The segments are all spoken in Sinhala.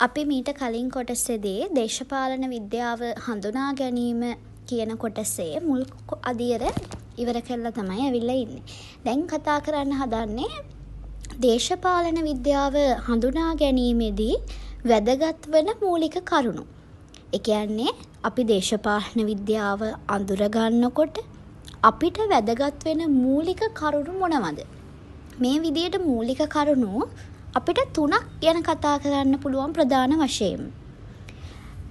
අපි මීට කලින් කොටසේදී දේශපාලන විද්‍යාව හඳුනා ගැනීම කියන කොටසේ මුල් අදියර ඉවර කරලා තමයි ඇවිල්ලා ඉන්නේ. දැන් කතා කරන්න හදන්නේ දේශපාලන විද්‍යාව හඳුනා ගැනීමේදී වැදගත් වෙන මූලික කරුණු. ඒ කියන්නේ අපි දේශපාලන විද්‍යාව අඳුර ගන්නකොට අපිට වැදගත් වෙන මූලික කරුණු මොනවද? මේ විදියට මූලික කරුණු අපිට 3ක් ගැන කතා කරන්න පුළුවන් ප්‍රධාන වශයෙන්.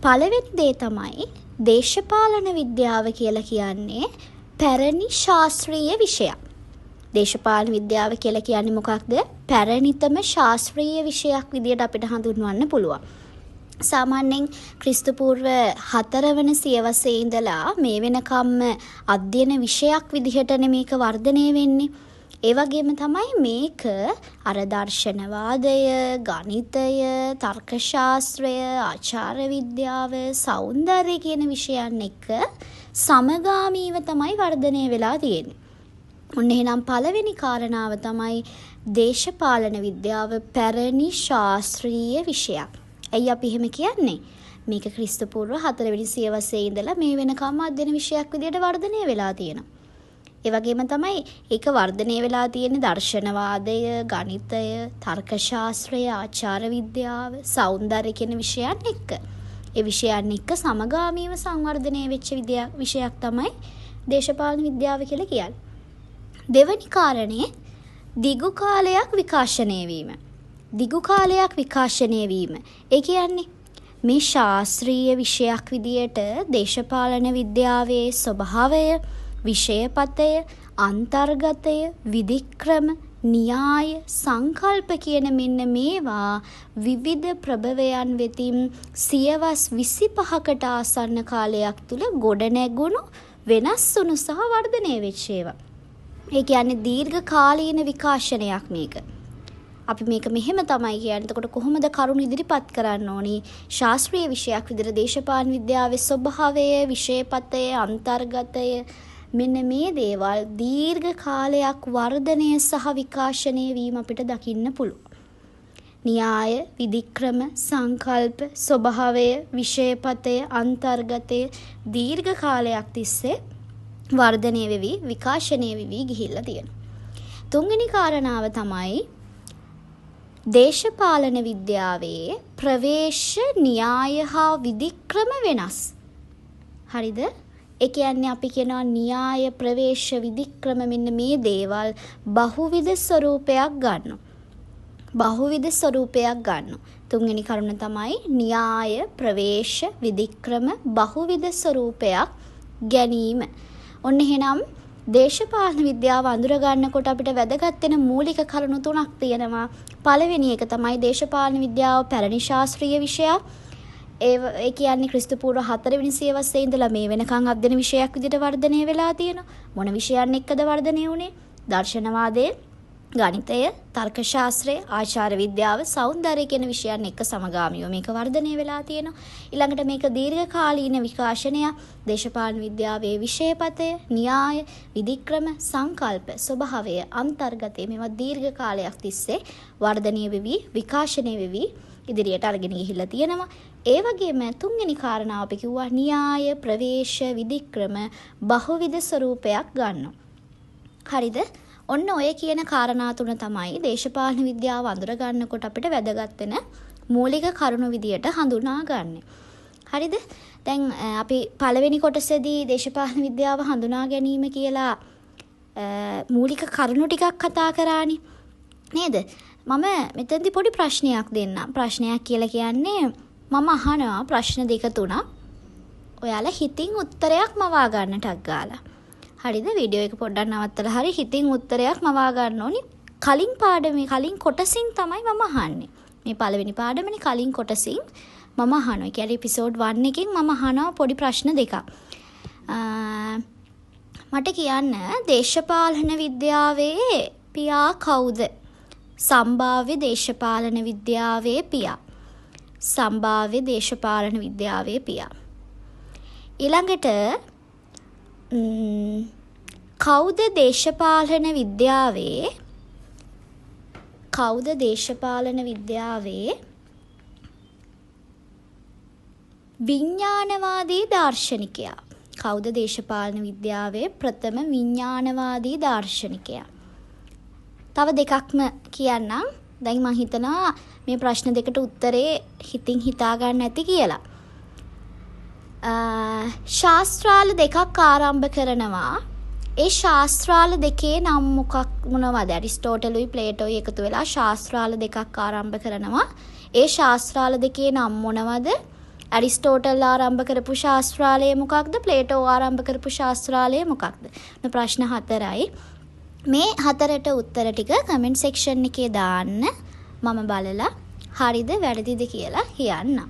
පළවෙනි දේ තමයි දේශපාලන විද්‍යාව කියලා කියන්නේ පැරණි ශාස්ත්‍රීය විෂයක්. දේශපාලන විද්‍යාව කියලා කියන්නේ මොකක්ද? පැරණිතම ශාස්ත්‍රීය විෂයක් විදියට අපිට හඳුන්වන්න පුළුවන්. සාමාන්‍යයෙන් ක්‍රිස්තු පූර්ව 4 වන සියවසේ ඉඳලා මේ වෙනකම්ම අධ්‍යයන විෂයක් විදිහටනේ මේක වර්ධනය වෙන්නේ. ඒ වගේම තමයි මේක අර දර්ශනවාදය, ගණිතය, තර්කශාස්ත්‍රය, ආචාර විද්‍යාව, සෞන්දර්ය කියන විෂයන් එක්ක සමගාමීව තමයි වර්ධනය වෙලා තියෙන්නේ. ඔන්න එහෙනම් පළවෙනි කාරණාව තමයි දේශපාලන විද්‍යාව පැරණි ශාස්ත්‍රීය විෂයක්. ඇයි අපි එහෙම කියන්නේ? මේක ක්‍රිස්තු පූර්ව 4 වෙනි සියවසේ ඉඳලා මේ වෙනකම් අධ්‍යයන විෂයක් විදිහට වර්ධනය වෙලා තියෙනවා. ඒ වගේම තමයි ඒක වර්ධනය වෙලා තියෙන දර්ශනවාදය, ගණිතය, තර්කශාස්ත්‍රය, ආචාර විද්‍යාව, සෞන්දර්ය කියන විෂයන් එක්ක. ඒ විෂයන් එක්ක සමගාමීව සංවර්ධනය වෙච්ච විෂයක් තමයි දේශපාලන විද්‍යාව කියලා කියන්නේ. දෙවැනි කාරණේ දිගු කාලයක් විකාශනය වීම. දිගු කාලයක් විකාශනය වීම. ඒ කියන්නේ මේ ශාස්ත්‍රීය විෂයක් විදියට දේශපාලන විද්‍යාවේ ස්වභාවය, විෂයපතය, අන්තර්ගතය, විධික්‍රම, න්‍යාය, සංකල්ප කියන මෙන්න මේවා විවිධ ප්‍රභවයන් වෙතින් සියවස් 25කට ආසන්න කාලයක් තුල ගොඩනැගුණු වෙනස් වුණු සහ වර්ධනය වෙච්ච ඒවා. ඒ කියන්නේ දීර්ඝ කාලීන විකාශනයක් මේක. අපි මේක මෙහෙම තමයි කියන්නේ. එතකොට කොහොමද කරුණු ඉදිරිපත් කරන්න ඕනි? ශාස්ත්‍රීය විෂයක් විදිහට දේශපාලන විද්‍යාවේ ස්වභාවය, විෂයපතය, අන්තර්ගතය මෙන්න මේ දේවල් දීර්ඝ කාලයක් වර්ධනය සහ විකාශනය වීම අපිට දකින්න පුළුවන්. න්‍යාය, විධික්‍රම, සංකල්ප, ස්වභාවය, විෂයපතය, අන්තර්ගතය දීර්ඝ කාලයක් තිස්සේ වර්ධනය වෙවි, විකාශනය වෙවි ගිහිල්ලා තියෙනවා. තුන්වෙනි කාරණාව තමයි දේශපාලන විද්‍යාවේ ප්‍රවේශ, න්‍යාය හා විධික්‍රම වෙනස්. හරිද? ඒ කියන්නේ අපි කියනවා න්‍යාය, ප්‍රවේශ, විධික්‍රම මෙන්න මේ දේවල් බහුවිධ ස්වරූපයක් ගන්නවා. බහුවිධ ස්වරූපයක් ගන්නවා. තුන්වෙනි කරුණ තමයි න්‍යාය, ප්‍රවේශ, විධික්‍රම බහුවිධ ස්වරූපයක් ගැනීම. ඔන්න එහෙනම් දේශපාලන විද්‍යාව අඳුර ගන්නකොට අපිට වැදගත් වෙන මූලික කරුණු 3ක් තියෙනවා. පළවෙනි එක තමයි දේශපාලන විද්‍යාව පැරණි ශාස්ත්‍රීය විෂයක්. ඒ කියන්නේ ක්‍රිස්තු පූර්ව 4 වෙනි සියවසේ ඉඳලා මේ වෙනකන් අධ්‍යයන විෂයක් විදිහට වර්ධනය වෙලා තියෙනවා. මොන විෂයන් එක්කද වර්ධනය වුනේ? දර්ශනවාදය, ගණිතය, තර්කශාස්ත්‍රය, ආචාර විද්‍යාව, සෞන්දර්ය කියන විෂයන් එක්ක සමගාමීව මේක වර්ධනය වෙලා තියෙනවා. ඊළඟට මේක දීර්ඝ කාලීන විකාශනයක්. දේශපාලන විද්‍යාවේ විෂයපතය, න්‍යාය, විධික්‍රම, සංකල්ප, ස්වභාවය, අන්තර්ගතය මේවා දීර්ඝ කාලයක් තිස්සේ වර්ධනය වෙවි, විකාශනය වෙවි ඉදිරියට අරගෙන ගිහිල්ලා තියෙනවා. ඒ වගේම තුන්වෙනි කාරණාව අපි කිව්වා න්‍යාය, ප්‍රවේශ, විධික්‍රම බහුවිධ ස්වරූපයක් ගන්නවා. හරිද? ඔන්න ඔය කියන කාරණා 3 තමයි දේශපාලන විද්‍යාව අඳුර ගන්නකොට අපිට වැදගත් වෙන මූලික කරුණු විදියට හඳුනාගන්නේ. හරිද? දැන් අපි පළවෙනි කොටසේදී දේශපාලන විද්‍යාව හඳුනා ගැනීම කියලා මූලික කරුණු ටිකක් කතා කරානේ. නේද? මම මෙතනදී පොඩි ප්‍රශ්නයක් දෙන්නම්. ප්‍රශ්නයක් කියලා කියන්නේ මම අහනවා ප්‍රශ්න 2-3. ඔයාලා හිතින් උත්තරයක් මවා ගන්නටක් ගාලා. හරිද? වීඩියෝ එක පොඩ්ඩක් නවත්තලා හරි හිතින් උත්තරයක් මවා ගන්න ඕනි. කලින් පාඩමේ කලින් කොටසින් තමයි මම අහන්නේ. මේ පළවෙනි පාඩමේ කලින් කොටසින් මම අහනවා. ඒ කියන්නේ එපිසෝඩ් 1 එකෙන් මම අහනවා පොඩි ප්‍රශ්න 2ක්. මට කියන්න දේශපාලන විද්‍යාවේ පියා කවුද? සම්භාව්‍ය දේශපාලන විද්‍යාවේ පියා. සම්භාව්‍ය දේශපාලන විද්‍යාවේ පියා. ඊළඟට කවුද දේශපාලන විද්‍යාවේ විඥානවාදී දාර්ශනිකයා. කවුද දේශපාලන විද්‍යාවේ ප්‍රථම විඥානවාදී දාර්ශනිකයා? තව දෙකක්ම කියන්නම්. දැන් මම හිතනවා මේ ප්‍රශ්න දෙකට උත්තරේ හිතින් හිතා ගන්න ඇති කියලා. ශාස්ත්‍රාල දෙකක් ආරම්භ කරනවා. ඒ ශාස්ත්‍රාල දෙකේ නම් මොනවද? ඇරිස්ටෝටලුයි ප්ලේටෝයි එකතු වෙලා ශාස්ත්‍රාල දෙකක් ආරම්භ කරනවා. ඒ ශාස්ත්‍රාල දෙකේ නම් මොනවද? ඇරිස්ටෝටල් ආරම්භ කරපු ශාස්ත්‍රාලය මොකක්ද? ප්ලේටෝ ආරම්භ කරපු ශාස්ත්‍රාලය මොකක්ද? ප්‍රශ්න 4යි. මේ 4ට උත්තර ටික කමෙන්ට් සෙක්ෂන් එකේ දාන්න. මම බලලා හරිද වැරදිද කියලා කියන්නම්.